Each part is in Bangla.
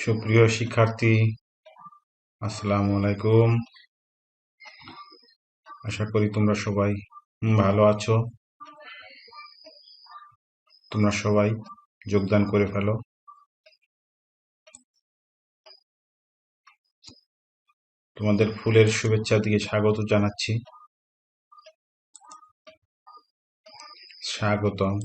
সুপ্রিয় শিক্ষার্থী, আসসালামু আলাইকুম। আশা করি তোমরা সবাই ভালো আছো। তোমরা সবাই যোগদান করে ফেলো। তোমাদের ফুলের শুভেচ্ছা দিয়ে স্বাগত জানাচ্ছি। স্বাগতম।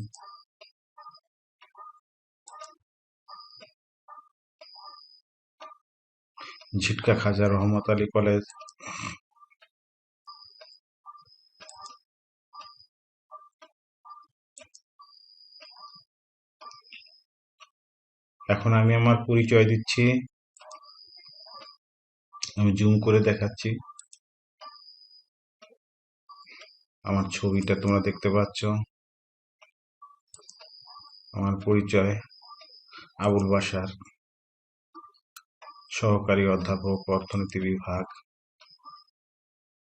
ঝিটকা খাজা রহমত আলী কলেজ। এখন আমি আমার পরিচয় দিচ্ছি। আমি জুম করে দেখাচ্ছি। আমার ছবিটা তোমরা দেখতে পাচ্ছ। আমার পরিচয় আবুল বাশার, সহকারী অধ্যাপক, অর্থনীতি বিভাগ,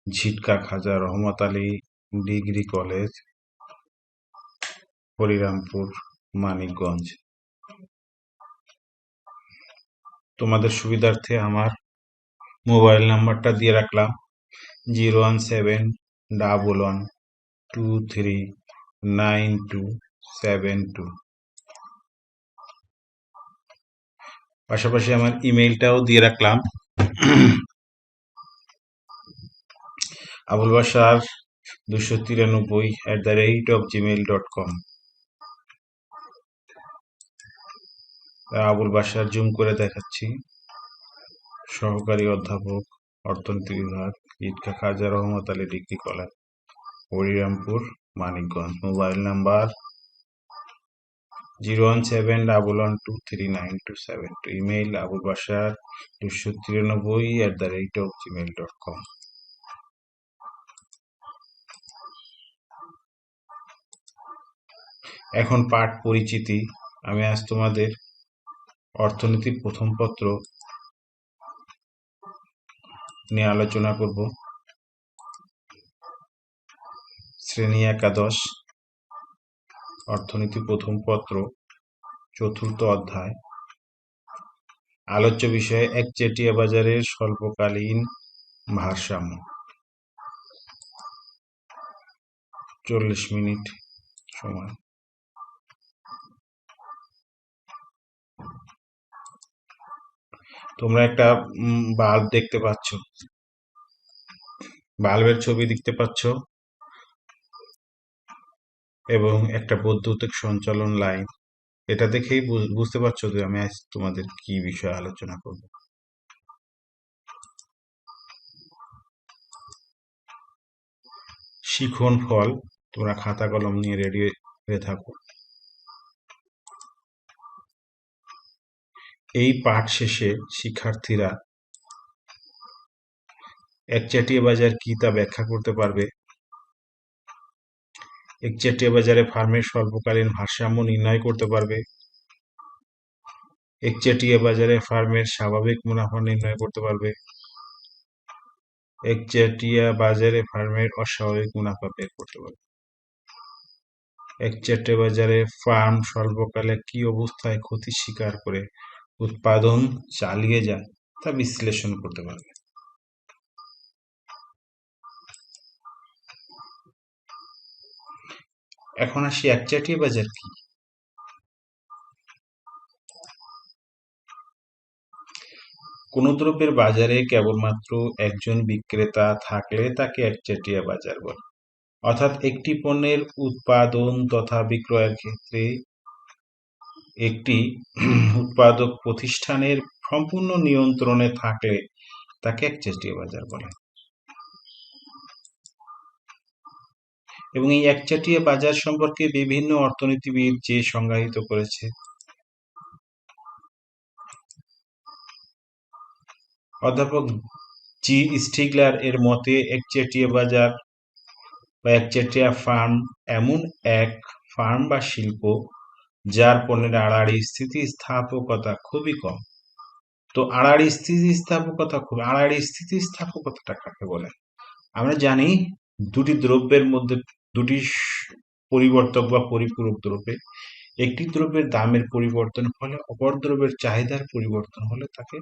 ঝিটকা খাজা রহমত আলী ডিগ্রি কলেজ, হরিরামপুর, মানিকগঞ্জ। তোমাদের সুবিধার্থে আমার মোবাইল নাম্বারটা দিয়ে রাখলাম 01711239272। পাশাপাশি আমার ইমেইলটাও দিয়ে রাখলাম abulbashar293@gmail.com। আবুল বাশার জুম করে দেখাচ্ছি। সহকারী অধ্যাপক, অর্থনীতি বিভাগ, ঝিটকা খাজা Rahmat Ali degree college, Harirampur, Manikganj. Mobile number 01711239272। Email abulbashar293@gmail.com। এখন পাঠ পরিচিতি। আমি আজ তোমাদের অর্থনীতির প্রথম পত্র নিয়ে আলোচনা করব। শ্রেণী একাদশ, অর্থনীতি প্রথম পত্র, চতুর্থ অধ্যায়। আলোচ্য বিষয় একচেটিয়া বাজারের স্বল্পকালীন ভারসাম্য। 40 মিনিট সময়। তোমরা একটা বাল্ব দেখতে পাচ্ছ, বাল্বের ছবি দেখতে পাচ্ছ এবং একটা বৈদ্যুতিক সঞ্চালন লাইন। এটা দেখেই বুঝতে পারছো যে আমি আজ তোমাদের কি বিষয়ে আলোচনা করব। শিখন ফল। তোমরা খাতা কলম নিয়ে রেডি হয়ে থাকো। এই পাঠ শেষে শিক্ষার্থীরা একচেটিয়া বাজার কি তা ব্যাখ্যা করতে পারবে। একচেটিয়া বাজারে ফার্মের স্বল্পকালীন ভারসাম্য নির্ণয় করতে পারবে। একচেটিয়া বাজারে ফার্মের স্বাভাবিক মুনাফা নির্ণয় করতে পারবে। একচেটিয়া বাজারে ফার্মের অস্বাভাবিক মুনাফা বের করতে পারবে। একচেটিয়া বাজারে ফার্ম স্বল্পকালে কি অবস্থায় ক্ষতি স্বীকার করে উৎপাদন চালিয়ে যায় তা বিশ্লেষণ করতে পারবে। এখন আসি একচেটিয়া বাজার কি। কোন দ্রব্যের বাজারে কেবলমাত্র একজন বিক্রেতা থাকলে তাকে একচেটিয়া বাজার বলে। অর্থাৎ একটি পণ্যের উৎপাদন তথা বিক্রয়ের ক্ষেত্রে একটি উৎপাদক প্রতিষ্ঠানের সম্পূর্ণ নিয়ন্ত্রণে থাকলে তাকে একচেটিয়া বাজার বলে। এবং এই একচেটিয়া বাজার সম্পর্কে বিভিন্ন অর্থনীতিবিদ যে সংজ্ঞায়িত করেছে। অধ্যাপক জি স্টিগলার এর মতে একচেটিয়া বাজার বা একচেটিয়া ফার্ম এমন এক ফার্ম বা শিল্প যার পণ্যের আড়াআড়ি স্থিতিস্থাপকতা খুবই কম। তো আড়াআড়ি স্থিতিস্থাপকতাটা কাকে বলে? আমরা জানি দুটি দ্রব্যের মধ্যে, দুটি পরিবর্তক বা পরিপূরক দ্রব্যে একটি দ্রব্যের দামের পরিবর্তন ফলে অপর দ্রব্যের চাহিদার পরিবর্তন হলে তাকে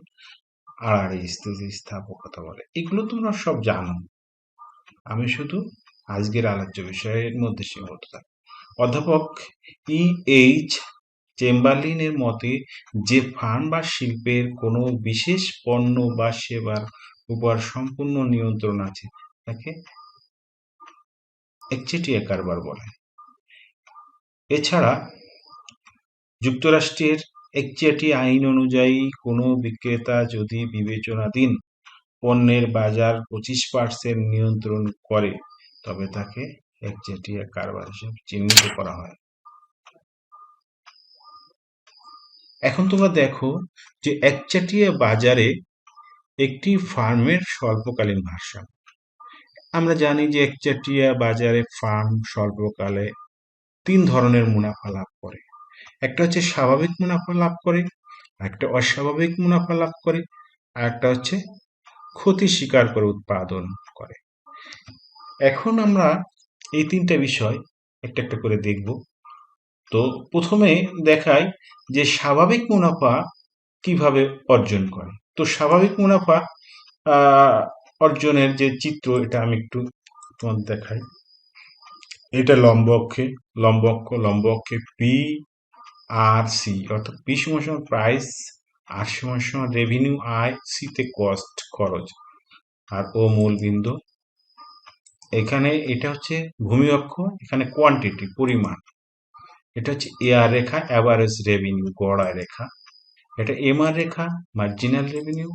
আড়াআড়ি স্থিতিস্থাপকতা বলে। এগুলো তোমরা সব জানো, আমি শুধু আজকের আলোচ্য বিষয়ের মধ্যে সীমাবদ্ধ থাকি। অধ্যাপক E.H. চেম্বারলিনের মতে যে ফার্ম বা শিল্পের কোনো বিশেষ পণ্য বা সেবার উপর সম্পূর্ণ নিয়ন্ত্রণ আছে তাকে একচেটিয়া কারবার বলে। এছাড়া যুক্তরাষ্ট্রের একচেটিয়া আইন অনুযায়ী কোনো বিক্রেতা যদি বিবেচনাধীন পণ্যের বাজার 25% নিয়ন্ত্রণ করে তবে তাকে একচেটিয়া কারবার হিসেবে চিহ্নিত করা হয়। এখন তোমরা দেখো যে একচেটিয়া বাজারে একটি ফার্মের স্বল্পকালীন ভারসাম্য। আমরা জানি যে একচেটিয়া বাজারে ফার্ম স্বল্পকালে 3 ধরনের মুনাফা লাভ করে। একটা হচ্ছে স্বাভাবিক মুনাফা লাভ করে, একটা অস্বাভাবিক মুনাফা লাভ করে, আর একটা হচ্ছে ক্ষতি স্বীকার করে উৎপাদন করে। এখন আমরা এই 3টা বিষয় একটা একটা করে দেখব। তো প্রথমে দেখাই যে স্বাভাবিক মুনাফা কিভাবে অর্জন করে। তো স্বাভাবিক মুনাফা অর্জনের যে চিত্র, এটা আমি একটু তোমাদের দেখাই। এটা লম্ব অক্ষে পি আর সি, অর্থাৎ পি সমান প্রাইস, আর সমান রেভিনিউ আয়, সি তে কস্ট খরচ, আর ও মূল বিন্দু। এখানে এটা হচ্ছে ভূমি অক্ষ, এখানে কোয়ান্টিটি পরিমাণ, এটা হচ্ছে এআর রেখা অ্যাভারেজ রেভিনিউ গড় আয় রেখা, এটা এমআর রেখা মার্জিনাল রেভিনিউ,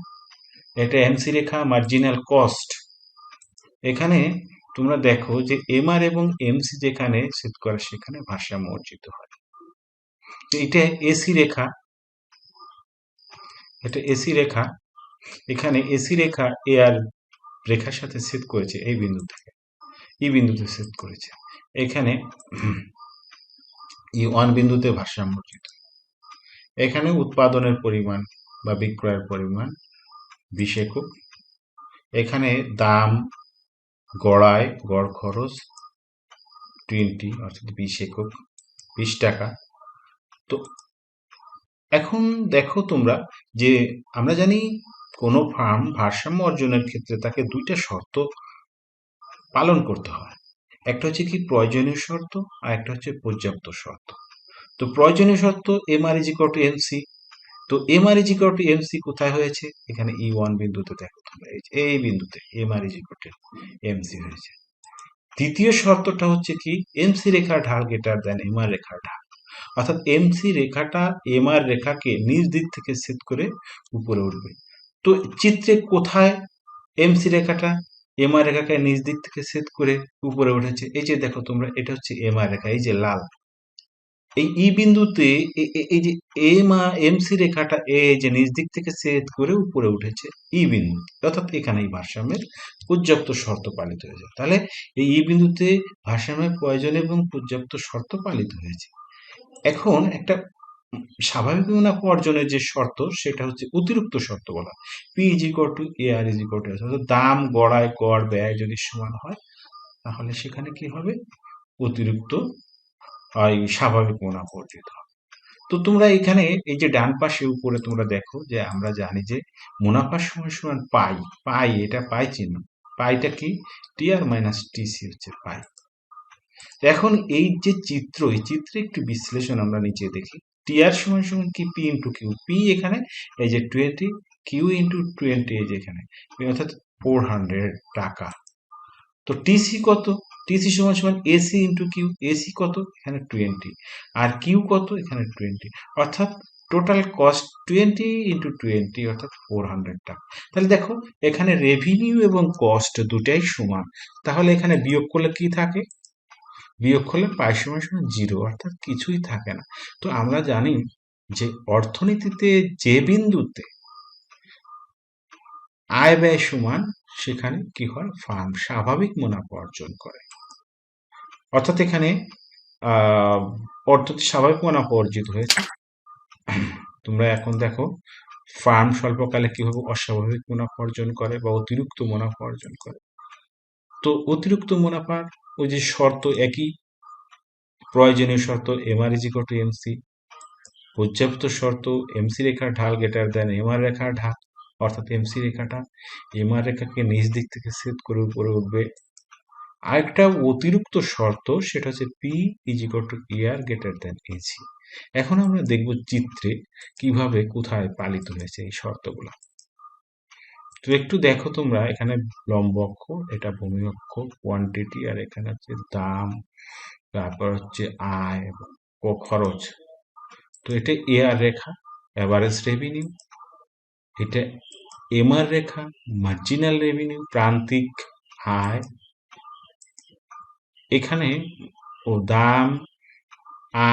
এটা এমসি রেখা মার্জিনাল কস্ট। এখানে তোমরা দেখো যে এমআর এবং এমসি যেখানে সেট করে সেখানে ভারসাম্য অর্জিত হয়। তো এটা এসি রেখা, এটা এসি রেখা, এখানে এসি রেখা এআর রেখার সাথে ছেদ করেছে এই বিন্দু থেকে, এই বিন্দুতে ছেদ করেছে। এখানে E1 বিন্দুতে ভারসাম্য অর্জিত। এখানে উৎপাদনের পরিমাণ বা বিক্রয়ের পরিমাণ 20 একক। এখানে দাম, গড়ায়, গড় খরচ 20, অর্থাৎ 20 একক, 20 টাকা। তো এখন দেখো তোমরা যে আমরা জানি কোনো ফার্ম ভারসাম্য অর্জনের ক্ষেত্রে তাকে 2টা শর্ত পালন করতে হয়। একটা হচ্ছে কি প্রয়োজনীয় শর্ত, আর একটা হচ্ছে পর্যাপ্ত শর্ত। তো প্রয়োজনীয় শর্ত MR is equal to MC. তো MR is equal to MC কোথায় হয়েছে? এখানে E1 বিন্দুতে দেখো তোমরা, এই বিন্দুতে MR is equal to MC হয়েছে। দ্বিতীয় শর্তটা হচ্ছে কি এমসি রেখার ঢাল গ্রেটার দেন এমআর রেখার ঢাল, অর্থাৎ এমসি রেখাটা এমআর রেখাকে নিচ দিক থেকে ছেদ করে উপরে উঠবে। তো চিত্রে কোথায় এমসি রেখাটা এমআর রেখাকে নিচ দিক থেকে ছেদ করে উপরে উঠেছে? এই যে দেখো তোমরা, এটা হচ্ছে এমআর রেখা, এই যে লাল। এই ই বিন্দুতে এই যে এমসি রেখাটা এই যে নিচ দিক থেকে ছেদ করে উপরে উঠেছে ই বিন্দু, অর্থাৎ এখানে এই ভারসাম্যের পর্যাপ্ত শর্ত পালিত হয়েছে। তাহলে এই ই বিন্দুতে ভারসাম্যের প্রয়োজন এবং পর্যাপ্ত শর্ত পালিত হয়েছে। এখন একটা স্বাভাবিক মুনাফা অর্জনের যে শর্ত সেটা হচ্ছে অতিরিক্ত শর্ত বলা। P is equal to A R is equal to, অর্থাৎ দাম, গড়ায়, গড়, ব্যয় যদি সমান হয় তাহলে সেখানে কি হবে? অতিরিক্ত স্বাভাবিক মুনাফা অর্জিত হবে। তো তোমরা এখানে এই যে ডান পাশে উপরে তোমরা দেখো যে আমরা জানি যে মুনাফার সমান সমান পাই, পাই এটা পাই চিহ্ন, পাইটা কি টি আর মাইনাস টিসি হচ্ছে পাই। এখন এই যে চিত্র, এই চিত্রে একটু বিশ্লেষণ আমরা নিচে দেখি। টি আর সমান সমান কি পি ইন্টু কিউ, পি এখানে এই যে 20, কিউ ইন্টু 20 এই যে এখানে, অর্থাৎ 400 টাকা। তো টিসি কত? টিসি সমান সমান এসি ইন্টু কিউ, এসি কত? এখানে 20, আর কিউ কত? এখানে 20, অর্থাৎ টোটাল কস্ট 20 ইন্টু 20, অর্থাৎ 400 টাকা। তাহলে দেখো এখানে রেভিনিউ এবং কস্ট দুটাই সমান, তাহলে এখানে বিয়োগ করলে কি থাকে? বিয়োগ করলে পাই সমান সমান 0, অর্থাৎ কিছুই থাকে না। তো আমরা জানি যে অর্থনীতিতে যে বিন্দুতে আয় ব্যয় সমান সেখানে কি হয়? ফার্ম স্বাভাবিক মুনাফা অর্জন করে, অর্থাৎ এখানে অর্থনীতি স্বাভাবিক মুনাফা অর্জিত হয়েছে। তোমরা এখন দেখো ফার্ম স্বল্পকালে কিভাবে অস্বাভাবিক মুনাফা অর্জন করে বা অতিরিক্ত মুনাফা অর্জন করে। তো অতিরিক্ত মুনাফার ওই যে শর্ত একই, প্রয়োজনীয় শর্ত MR is equal to MC, পর্যাপ্ত শর্ত এমসি রেখার ঢাল গ্রেটার দেন এমআর রেখার ঢাল, অর্থাৎ এমসি রেখাটা এমআর রেখাকে নিচ দিক থেকে ছেদ করে উপরে উঠবে। আরেকটা অতিরিক্ত শর্ত, সেটা হচ্ছে P is equal to R greater than AC. এখন আমরা দেখব চিত্রে কিভাবে কোথায় পালিত হয়েছে এই শর্তগুলো। তো একটু দেখো তোমরা, এখানে লম্ব অক্ষ, এটা ভূমি অক্ষ, কোয়ান্টিটি, আর এখানে হচ্ছে দাম, তারপর হচ্ছে আয় ও খরচ। তো এটা এআর রেখা, অ্যাভারেজ রেভিনিউ, এটা এমআর রেখা, মার্জিনাল রেভিনিউ, প্রান্তিক আয়। এখানে ও দাম,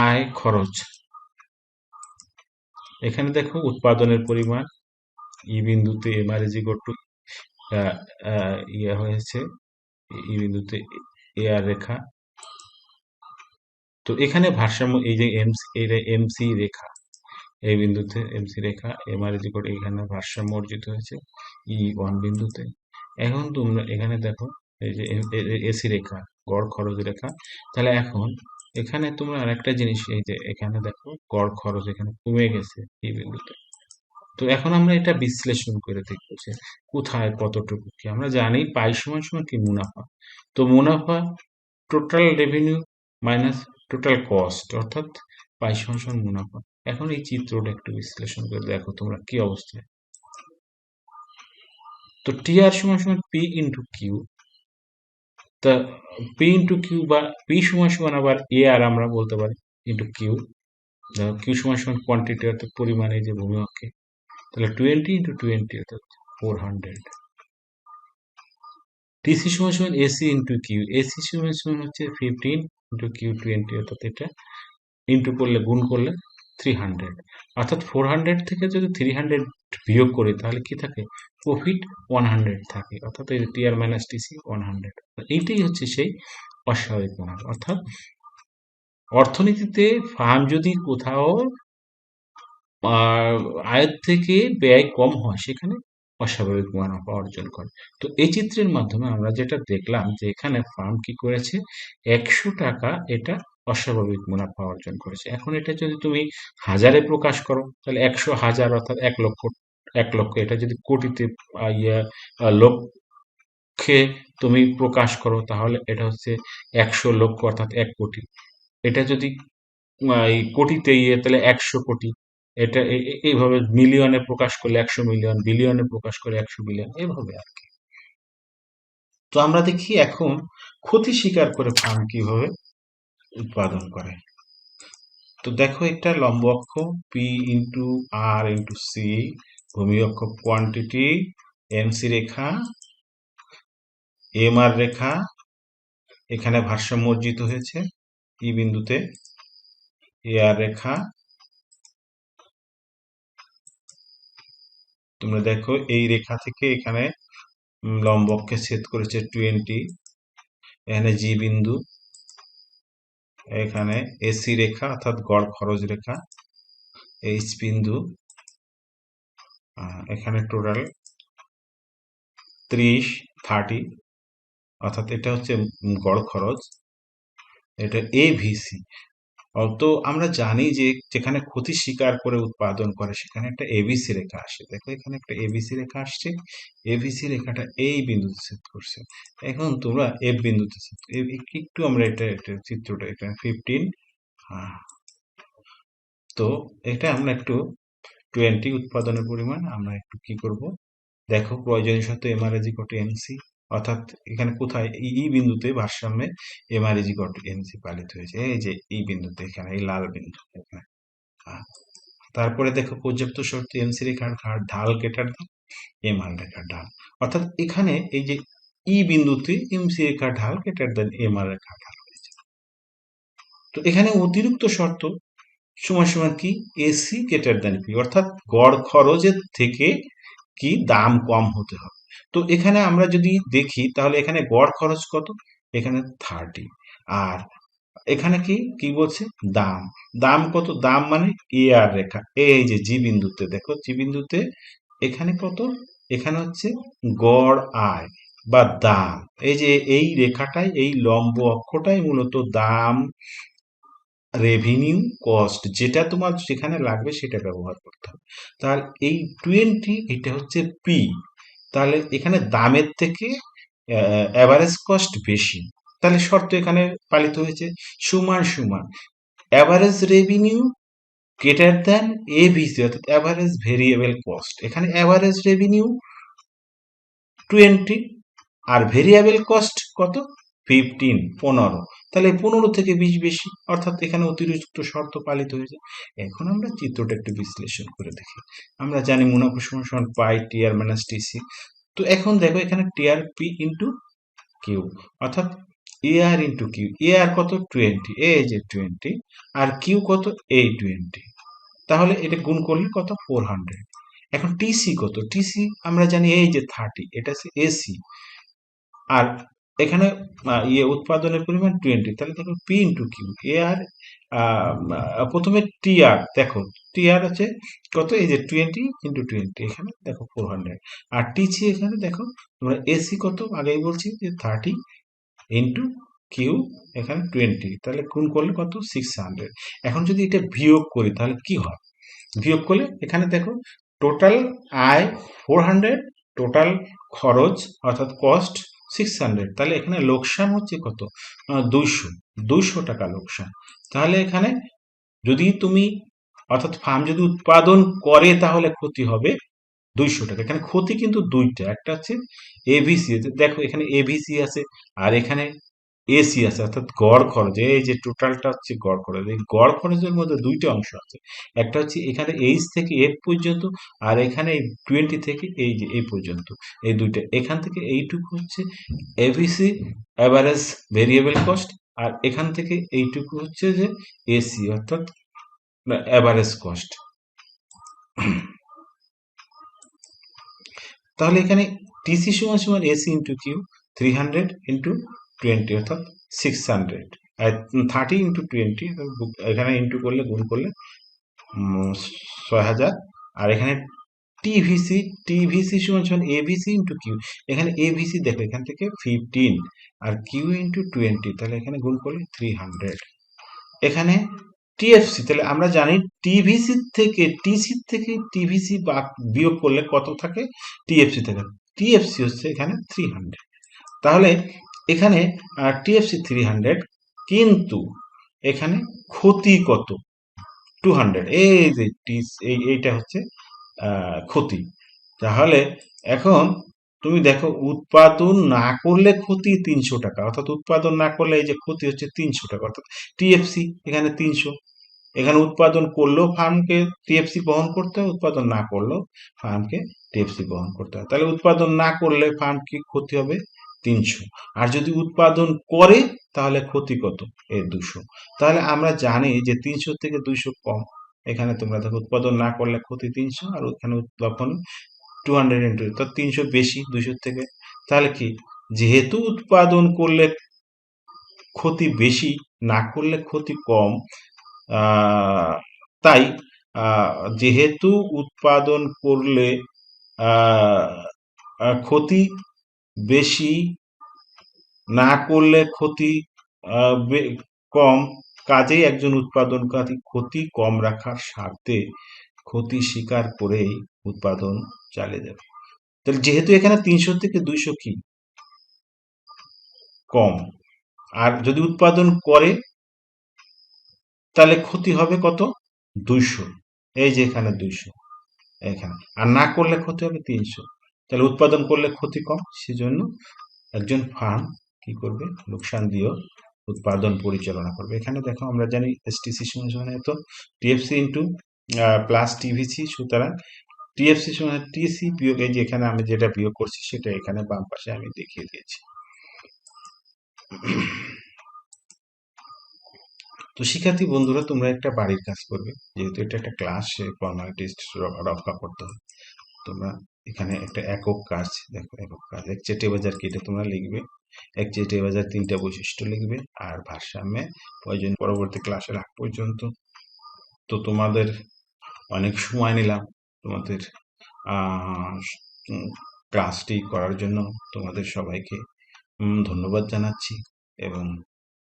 আয়, খরচ। এখানে দেখো উৎপাদনের পরিমাণ, ই বিন্দুতে এমআর ইজ ইকুয়াল টু ইয়ে হয়েছে, ই বিন্দুতে এআর রেখা। তো এখানে ভারসাম্য, এই যে এমসি রেখা, এই বিন্দুতে MC Rekha, MR is equal two, এখানে ভারসাম্য অর্জিত হয়েছে ই ওয়ান বিন্দুতে। এখন তোমরা এখানে দেখো এই যে এসি রেখা, গড় খরচ রেখা। তাহলে এখন এখানে তোমরা আরেকটা জিনিস, এই যে এখানে দেখো গড় খরচ এখানে কমে গেছে এই বিন্দুতে। তো এখন আমরা এটা বিশ্লেষণ করে দেখবো যে কোথায় কতটুকু কি। আমরা জানি পাই সমান সমান কি, মুনাফা। তো মুনাফা total revenue minus total cost, অর্থাৎ পাই সমান সমান মুনাফা। এখন এই চিত্রটা একটু বিশ্লেষণ করে দেখো তোমরা কি অবস্থায়। তো টিআর সমান সমান পি ইন্টু কিউ, তা পি ইন্টু কিউ বা পি সমান সমান আবার এ আর আমরা বলতে পারি ইন্টু কিউ। কিউ সমান সমান কোয়ান্টিটি, অর্থাৎ পরিমাণে, যে ভূমি অক্ষে। তাহলে 20 ইন্টু 20 অর্থাৎ 400। টিসি সমান সমান এসি ইন্টু কিউ, এসি সমান সমান হচ্ছে 15 ইন্টু কিউ 20, অর্থাৎ এটা ইন্টু করলে, গুণ করলে 300। অর্থাৎ 400 থেকে যদি 300 বিয়োগ করি তাহলে কি থাকে, প্রফিট 100 থাকে, অর্থাৎ এই টিআর মাইনাস টিসি 100। এইটাই হচ্ছে সেই অস্বাভাবিক মুনাফা। অর্থাৎ অর্থনীতিতে ফার্ম যদি কোথাও আয়ের থেকে ব্যয় কম হয়, সেখানে অস্বাভাবিক মুনাফা অর্জন করে। তো এই চিত্রের মাধ্যমে আমরা যেটা দেখলাম যে এখানে ফার্ম কি করেছে, 100 টাকা এটা অস্বাভাবিক মুনাফা অর্জন করেছে। এখন এটা যদি তুমি হাজারে প্রকাশ করো, তাহলে 100,000 অর্থাৎ 1 লক্ষ, 1 লক্ষ। এটা যদি কোটিতে লক্ষে তুমি প্রকাশ করো, তাহলে এটা হচ্ছে 100 লক্ষ অর্থাৎ 1 কোটি। এটা যদি এই কোটিতে তাহলে 100 কোটি। এটা এইভাবে মিলিয়নে প্রকাশ করলে 100 মিলিয়ন, বিলিয়নে প্রকাশ করে 100 বিলিয়ন, এভাবে আর কি। তো আমরা দেখি এখন ক্ষতি স্বীকার করে ফার্ম কিভাবে উৎপাদন করে। তো দেখো, একটা লম্ব অক্ষ পি ইন্টু আর ইন্টু সি, ভূমি অক্ষ কোয়ান্টিটি, এমসি রেখা, এমআর রেখা, এখানে ভারসাম্য অর্জিত হয়েছে ই বিন্দুতে, এআর রেখা। তোমরা দেখো এই রেখা থেকে এখানে লম্ব অক্ষে ছেদ করেছে 20, এখানে জি বিন্দু, এখানে এসি রেখা অর্থাৎ গড় খরচ রেখা, এইচ বিন্দু, এখানে টোটাল 30 অর্থাৎ এটা হচ্ছে গড় খরচ, এটা এভিসি। তো আমরা জানি যে যেখানে ক্ষতি স্বীকার করে উৎপাদন করে সেখানে একটা এবিসি রেখা আসে। দেখো এখানে একটা এবিসি রেখা আসছে, এবিসি রেখাটা এই বিন্দুতে ছেদ করছে। এখন তোমরা এফ বিন্দুতে ছেদ, একটু আমরা এটা চিত্রটা এখানে 15। তো এটা আমরা একটু 20 উৎপাদনের পরিমাণ আমরা একটু কি করব, দেখো প্রয়োজনীয় শর্ত MR is equal to MC, অর্থাৎ এখানে কোথায় ই বিন্দুতে ভারসাম্যে MR is equal to MC পালিত হয়েছে, এই যে এই বিন্দুতে, এখানে এই লাল বিন্দু এখানে। তারপরে দেখো পর্যাপ্ত শর্ত এমসি রেখার ঢাল গ্রেটার দেন এমআর রেখার ঢাল, অর্থাৎ এখানে এই যে ই বিন্দুতে এমসি রেখার ঢাল গ্রেটার দেন এমআর রেখার ঢাল হয়েছে। তো এখানে অতিরিক্ত শর্ত সমান সমান কি, এসি গ্রেটার দেন পি, অর্থাৎ গড় খরচের থেকে কি দাম কম হতে হবে। তো এখানে আমরা যদি দেখি তাহলে এখানে গড় খরচ কত, এখানে 30, আর এখানে কি কি বলছে, দাম, দাম কত, দাম মানে এ আর রেখা, এই যে জি বিন্দুতে, দেখো জি বিন্দুতে এখানে কত, এখানে হচ্ছে গড় আয় বা দাম। এই যে এই রেখাটাই, এই লম্ব অক্ষটাই মূলত দাম রেভিনিউ কস্ট, যেটা তোমার যেখানে লাগবে সেটা ব্যবহার করতে হবে। তাহলে এই 20 এটা হচ্ছে পি। তাহলে এখানে দামের থেকে অ্যাভারেজ কস্ট বেশি, তাহলে শর্ত এখানে পালিত হয়েছে। সমান সমান average revenue greater than ABC, অর্থাৎ অ্যাভারেজ ভেরিয়েবল কস্ট। এখানে অ্যাভারেজ রেভিনিউ 20 আর ভেরিয়েবল কস্ট কত, 15, 15। তাহলে 15 থেকে 20 বেশি, অর্থাৎ এখানে অতিরিক্ত শর্ত পালিত হয়েছে। এখন আমরা চিত্রটা একটু বিশ্লেষণ করে দেখি। আমরা জানি মুনাফা সমান সমান পাই টি আর মাইনাস টিসি। তো এখন দেখো এখানে টি আর পি ইন্টু কিউ, অর্থাৎ এ আর ইন্টু কিউ। এ আর কত, 20, এই যে 20, আর কিউ কত, এই 20। তাহলে এটা গুণ করলে কত, 400। এখন টিসি কত, টিসি আমরা জানি এই যে 30, এটা হচ্ছে এসি। আর এখানে উৎপাদনের পরিমাণ 20, তাহলে দেখো পি ইন্টু কিউ। এ আর প্রথমে টি আর দেখো, টি আর আছে কত, এই যে 20 × 20, এখানে দেখো 400। আর টিসি এখানে দেখো তোমরা, এসি কত আগেই বলছি যে 30 ইন্টু কিউ, এখানে 20, তাহলে গুণ করলে কত, 600। এখন যদি এটা বিয়োগ করি তাহলে কি হয়, বিয়োগ করলে এখানে দেখো টোটাল আয় 400, টোটাল খরচ অর্থাৎ কস্ট 600, তাহলে এখানে লোকসান হচ্ছে কত, 200 টাকা লোকসান। তাহলে এখানে যদি তুমি, অর্থাৎ ফার্ম যদি উৎপাদন করে তাহলে ক্ষতি হবে 200 টাকা। এখানে ক্ষতি কিন্তু দুইটা, একটা হচ্ছে এভিসি, দেখো এখানে এভিসি আছে আর এখানে এসি আছে, অর্থাৎ গড় খরচ। এই যে টোটালটা হচ্ছে গড় খরচ, এই গড় খরচের মধ্যে দুইটা অংশ আছে। একটা হচ্ছে এখানে এইচ থেকে এফ পর্যন্ত, আর এখানে 20 থেকে এই যে এই পর্যন্ত, এই দুইটা। এখান থেকে এইটুকু হচ্ছে এভিসি, অ্যাভারেজ ভেরিয়েবল কস্ট, আর এখান থেকে এইটুকু হচ্ছে যে এসি, অর্থাৎ অ্যাভারেজ কস্ট। তাহলে এখানে টিসি সমান সমান এসি ইন্টু কিউ, 300 ইন্টু 20, অর্থাৎ 600। আর 30 ইন্টু 20, এখানে ইন্টু করলে, গুণ করলে 6000। আর এখানে টিভিসি, টিভিসি সমান সমান এভিসি ইন্টু কিউ। এখানে এভিসি দেখো এখান থেকে 15 আর কিউ ইন্টু 20, তাহলে এখানে গুণ করলে 300। এখানে টিএফসি, তাহলে আমরা জানি টিভিসি থেকে, টিসি থেকে টিভিসি বিয়োগ করলে কত থাকে, টিএফসি থেকে। টিএফসি হচ্ছে এখানে 300। তাহলে এখানে টিএফসি 300, কিন্তু এখানে ক্ষতি কত, 200। এই যে এইটা হচ্ছে ক্ষতি। তাহলে এখন তুমি দেখো উৎপাদন না করলে ক্ষতি 300 টাকা, অর্থাৎ উৎপাদন না করলে এই যে ক্ষতি হচ্ছে 300 টাকা, অর্থাৎ টিএফসি এখানে 300। এখানে উৎপাদন করলেও ফার্মকে টিএফসি বহন করতে হয়, উৎপাদন না করলেও ফার্মকে টিএফসি বহন করতে হয়। তাহলে উৎপাদন না করলে ফার্ম কি ক্ষতি হবে, 300। আর যদি উৎপাদন করে তাহলে ক্ষতি কত, এই 200। তাহলে আমরা জানি যে 300 থেকে 200 কম। এখানে তোমরা দেখো উৎপাদন না করলে ক্ষতি 300, আর ওখানে তখন 200 ইন্টু, তো 300 বেশি 200 থেকে। তাহলে কি, যেহেতু উৎপাদন করলে ক্ষতি বেশি, না করলে ক্ষতি কম, তাই যেহেতু উৎপাদন করলে ক্ষতি বেশি, না করলে ক্ষতি কম, কাজেই একজন উৎপাদনকারী ক্ষতি কম রাখার স্বার্থে ক্ষতি স্বীকার করেই উৎপাদন চালিয়ে যাবে। তাহলে যেহেতু এখানে 300 থেকে 200 কি কম, আর যদি উৎপাদন করে তাহলে ক্ষতি হবে কত, 200। এই যে এখানে 200, এখানে। আর না করলে ক্ষতি হবে 300। তাহলে উৎপাদন করলে ক্ষতি কম, সেজন্য একজন ফার্ম কি করবে, লোকসান দিয়েও উৎপাদন পরিচালনা করবে। এখানে দেখো আমরা জানি এসটিসি সমান সমান এত, টিএফসি ইন্টু প্লাস টিভিসি, সুতরাং টিএফসি সমান টিসি বিয়োগ, এই যে এখানে আমি যেটা বিয়োগ করছি সেটা এখানে বাম পাশে আমি দেখিয়ে দিয়েছি। তো শিক্ষার্থী বন্ধুরা, তোমরা একটা বাড়ির কাজ করবে, যেহেতু এটা একটা ক্লাস, ফর্মালিটিস রক্ষা করতে হবে। তোমরা এখানে একটা একক কাজ দেখো, একক কাজ একচেটিয়া বাজার কি, এটা তোমরা লিখবে। একচেটিয়া বাজার 3টা বৈশিষ্ট্য লিখবে, আর ভারসাম্যে প্রয়োজন। পরবর্তী ক্লাসের আগ পর্যন্ত তো তোমাদের অনেক সময় নিলাম, তোমাদের ক্লাসটি করার জন্য তোমাদের সবাইকে ধন্যবাদ জানাচ্ছি, এবং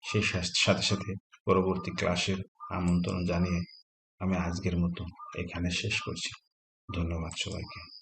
সেই সাথে সাথে পরবর্তী ক্লাসের আমন্ত্রণ জানিয়ে আমি আজকের মতো এখানে শেষ করছি। ধন্যবাদ সবাইকে।